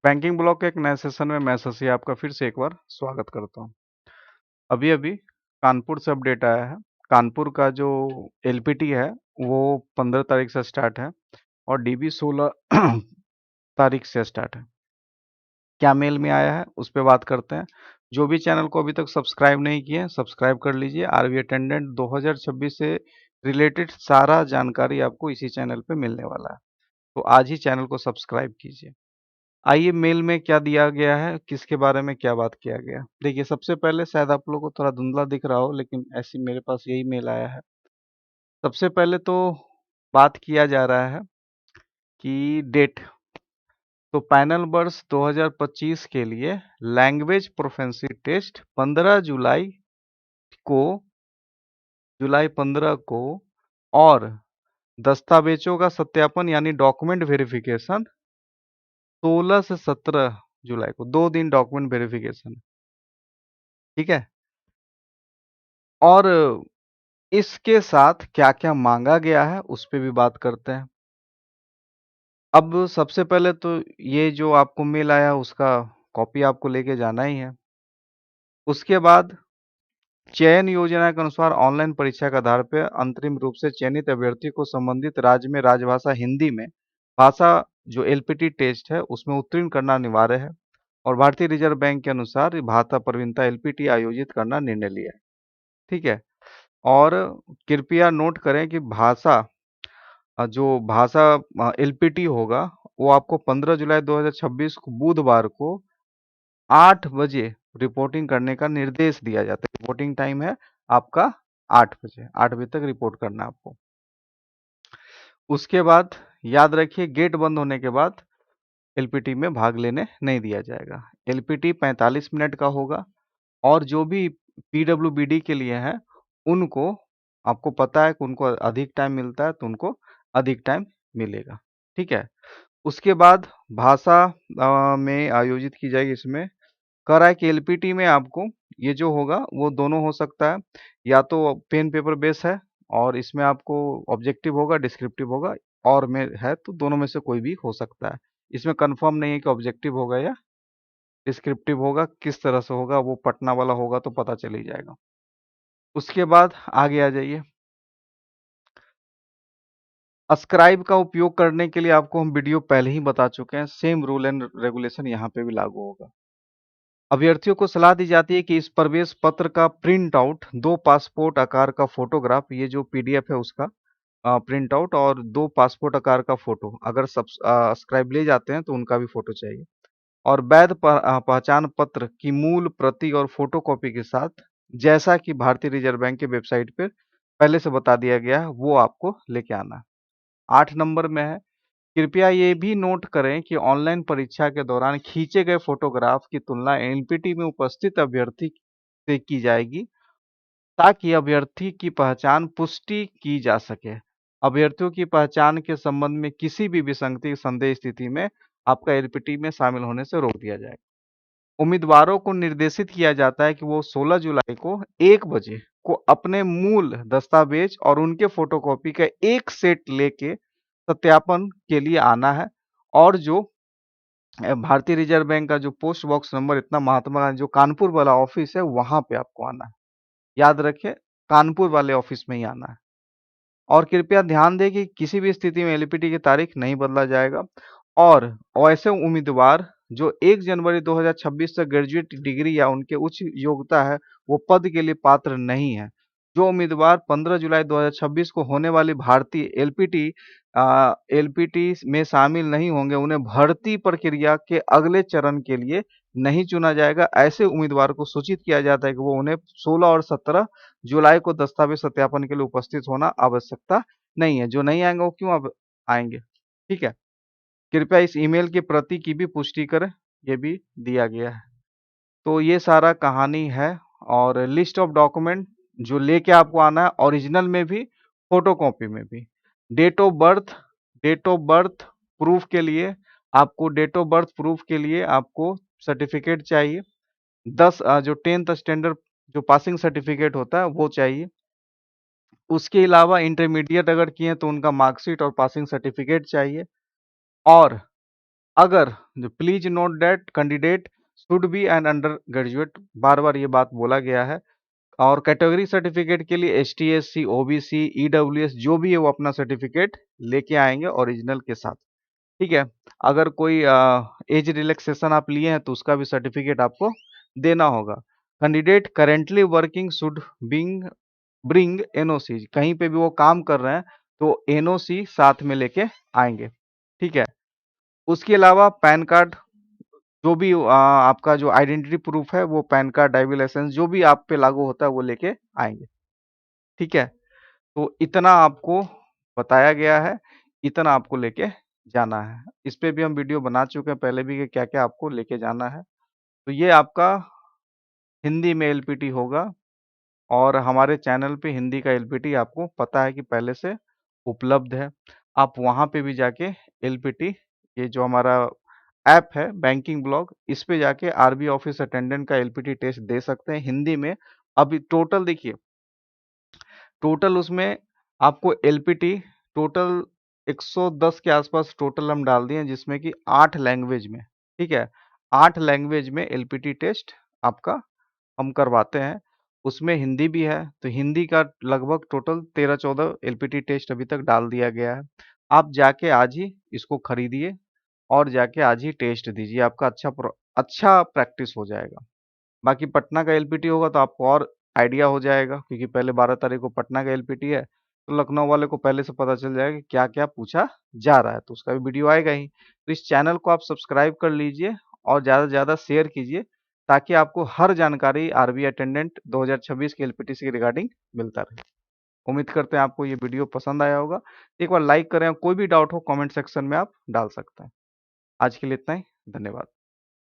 Banking block के एक नए सेशन में मैं शशि आपका फिर से एक बार स्वागत करता हूं। अभी अभी कानपुर से अपडेट आया है। कानपुर का जो एलपीटी है वो 15 तारीख से स्टार्ट है और डीबी 16 तारीख से स्टार्ट है। क्या मेल में आया है उस पर बात करते हैं। जो भी चैनल को अभी तक सब्सक्राइब नहीं किए सब्सक्राइब कर लीजिए। आरबी अटेंडेंट 2026 से रिलेटेड सारा जानकारी आपको इसी चैनल पे मिलने वाला है, तो आज ही चैनल को सब्सक्राइब कीजिए। आइए मेल में क्या दिया गया है, किसके बारे में क्या बात किया गया। देखिए, सबसे पहले शायद आप लोगों को थोड़ा धुंधला दिख रहा हो, लेकिन ऐसी मेरे पास यही मेल आया है। सबसे पहले तो बात किया जा रहा है कि डेट, तो पैनल वर्ष 2025 के लिए लैंग्वेज प्रोफेंसी टेस्ट 15 को जुलाई 15 को, और दस्तावेजों का सत्यापन यानी डॉक्यूमेंट वेरिफिकेशन 16 से 17 जुलाई को, 2 दिन डॉक्यूमेंट वेरिफिकेशन। ठीक है। और इसके साथ क्या-क्या माँगा गया है उस पे भी बात करते हैं। अब सबसे पहले तो ये जो आपको मेल आया उसका कॉपी आपको लेके जाना ही है। उसके बाद चयन योजना के अनुसार ऑनलाइन परीक्षा के आधार पर अंतरिम रूप से चयनित अभ्यर्थी को संबंधित राज्य में राजभाषा हिंदी में भाषा जो एलपीटी टेस्ट है उसमें उत्तीर्ण करना अनिवार्य है, और भारतीय रिजर्व बैंक के अनुसार भाषा प्रवीणता एलपीटी आयोजित करना निर्णय लिया है। ठीक है। और कृपया नोट करें कि जो भाषा एलपीटी होगा वो आपको 15 जुलाई 2026 को बुधवार को 8 बजे रिपोर्टिंग करने का निर्देश दिया जाता है। रिपोर्टिंग टाइम है आपका 8 बजे, 8 बजे तक रिपोर्ट करना है आपको। उसके बाद याद रखिए, गेट बंद होने के बाद एलपीटी में भाग लेने नहीं दिया जाएगा। एलपीटी 45 मिनट का होगा, और जो भी पीडब्ल्यूबीडी के लिए है उनको, आपको पता है कि उनको अधिक टाइम मिलता है तो उनको अधिक टाइम मिलेगा। ठीक है। उसके बाद भाषा में आयोजित की जाएगी। इसमें कह रहा है कि एलपीटी में आपको ये जो होगा वो दोनों हो सकता है, या तो पेन पेपर बेस है और इसमें आपको ऑब्जेक्टिव होगा, डिस्क्रिप्टिव होगा, और में है तो दोनों में से कोई भी हो सकता है। इसमें कंफर्म नहीं है कि ऑब्जेक्टिव होगा या डिस्क्रिप्टिव होगा, किस तरह से होगा वो पटना वाला होगा तो पता चल ही जाएगा। उसके बाद आगे आ जाइए। अस्क्राइब का उपयोग करने के लिए आपको हम वीडियो पहले ही बता चुके हैं, सेम रूल एंड रेगुलेशन यहाँ पे भी लागू होगा। अभ्यर्थियों को सलाह दी जाती है कि इस प्रवेश पत्र का प्रिंट आउट, 2 पासपोर्ट आकार का फोटोग्राफ, ये जो पीडीएफ है उसका प्रिंट आउट, और 2 पासपोर्ट आकार का फोटो, अगर सब अस्क्राइब ले जाते हैं तो उनका भी फोटो चाहिए, और वैध पहचान पत्र की मूल प्रति और फोटोकॉपी के साथ, जैसा कि भारतीय रिजर्व बैंक के वेबसाइट पर पहले से बता दिया गया है, वो आपको लेके आना है। 8 नंबर में है, कृपया ये भी नोट करें कि ऑनलाइन परीक्षा के दौरान खींचे गए फोटोग्राफ की तुलना एलपीटी में उपस्थित अभ्यर्थी से की जाएगी, ताकि अभ्यर्थी की पहचान पुष्टि की जा सके। अभ्यर्थियों की पहचान के संबंध में किसी भी विसंगति संदेह स्थिति में आपका एलपीटी में शामिल होने से रोक दिया जाएगा। उम्मीदवारों को निर्देशित किया जाता है कि वो 16 जुलाई को 1 बजे को अपने मूल दस्तावेज और उनके फोटोकॉपी का एक सेट लेके सत्यापन के लिए आना है, और जो भारतीय रिजर्व बैंक का जो पोस्ट बॉक्स नंबर इतना महात्मा गांधी जो कानपुर वाला ऑफिस है वहां पे आपको आना है। याद रखें, कानपुर वाले ऑफिस में ही आना है। और कृपया ध्यान दें कि किसी भी स्थिति में एलपीटी की तारीख नहीं बदला जाएगा, और ऐसे उम्मीदवार जो 1 जनवरी 2026 तक ग्रेजुएट डिग्री या उनके उच्च योग्यता है वो पद के लिए पात्र नहीं है। जो उम्मीदवार 15 जुलाई 2026 को होने वाली भारतीय एलपीटी में शामिल नहीं होंगे उन्हें भर्ती प्रक्रिया के अगले चरण के लिए नहीं चुना जाएगा। ऐसे उम्मीदवार को सूचित किया जाता है कि वो उन्हें 16 और 17 जुलाई को दस्तावेज सत्यापन के लिए उपस्थित होना आवश्यकता नहीं है। जो नहीं आएंगे वो क्यों अब आएंगे। ठीक है। कृपया इस ईमेल की प्रति की भी पुष्टि करें, ये भी दिया गया है। तो ये सारा कहानी है, और लिस्ट ऑफ डॉक्यूमेंट जो लेके आपको आना है, ओरिजिनल में भी फोटोकॉपी में भी। Date of birth, date of birth proof के लिए आपको, डेट ऑफ बर्थ प्रूफ के लिए आपको सर्टिफिकेट चाहिए। 10 जो 10th स्टैंडर्ड जो पासिंग सर्टिफिकेट होता है वो चाहिए। उसके अलावा इंटरमीडिएट अगर किए हैं तो उनका मार्कशीट और पासिंग सर्टिफिकेट चाहिए। और अगर please note that candidate should be an undergraduate, बार बार ये बात बोला गया है। और कैटेगरी सर्टिफिकेट के लिए S T S C OBC EWS जो भी है वो अपना सर्टिफिकेट लेके आएंगे ओरिजिनल के साथ। ठीक है। अगर कोई एज रिलैक्सेशन आप लिए हैं तो उसका भी सर्टिफिकेट आपको देना होगा। Candidate currently working should bring NOC, कहीं पे भी वो काम कर रहे हैं तो एनओसी साथ में लेके आएंगे। ठीक है। उसके अलावा पैन कार्ड, जो भी आपका जो आइडेंटिटी प्रूफ है वो पैन कार्ड ड्राइविंग लाइसेंस जो भी आप पे लागू होता है वो लेके आएंगे। ठीक है। तो इतना आपको बताया गया है, इतना आपको लेके जाना है। इस पे भी हम वीडियो बना चुके हैं पहले भी कि क्या क्या आपको लेके जाना है। तो ये आपका हिंदी में एलपीटी होगा, और हमारे चैनल पे हिंदी का एलपीटी आपको पता है कि पहले से उपलब्ध है। आप वहाँ पे भी जाके एलपीटी, ये जो हमारा ऐप है बैंकिंग ब्लॉग, इस पे जाके आरबी ऑफिस अटेंडेंट का एलपीटी टेस्ट दे सकते हैं हिंदी में। अभी टोटल देखिए, टोटल उसमें आपको एलपीटी टोटल 110 के आसपास टोटल हम डाल दिए हैं, जिसमें कि 8 लैंग्वेज में। ठीक है। 8 लैंग्वेज में एलपीटी टेस्ट आपका हम करवाते हैं। उसमें हिंदी भी है, तो हिंदी का लगभग टोटल 13-14 एलपीटी टेस्ट अभी तक डाल दिया गया है। आप जाके आज ही इसको खरीदिए और जाके आज ही टेस्ट दीजिए, आपका अच्छा प्रैक्टिस हो जाएगा। बाकी पटना का एलपीटी होगा तो आपको और आइडिया हो जाएगा, क्योंकि पहले 12 तारीख को पटना का एलपीटी है, तो लखनऊ वाले को पहले से पता चल जाएगा कि क्या क्या पूछा जा रहा है, तो उसका भी वीडियो आएगा ही। तो इस चैनल को आप सब्सक्राइब कर लीजिए और ज़्यादा से ज़्यादा शेयर कीजिए, ताकि आपको हर जानकारी आरबी अटेंडेंट 2026 के एलपीटी के रिगार्डिंग मिलता रहे। उम्मीद करते हैं आपको ये वीडियो पसंद आया होगा। एक बार लाइक करें, कोई भी डाउट हो कमेंट सेक्शन में आप डाल सकते हैं। आज के लिए इतना ही, धन्यवाद।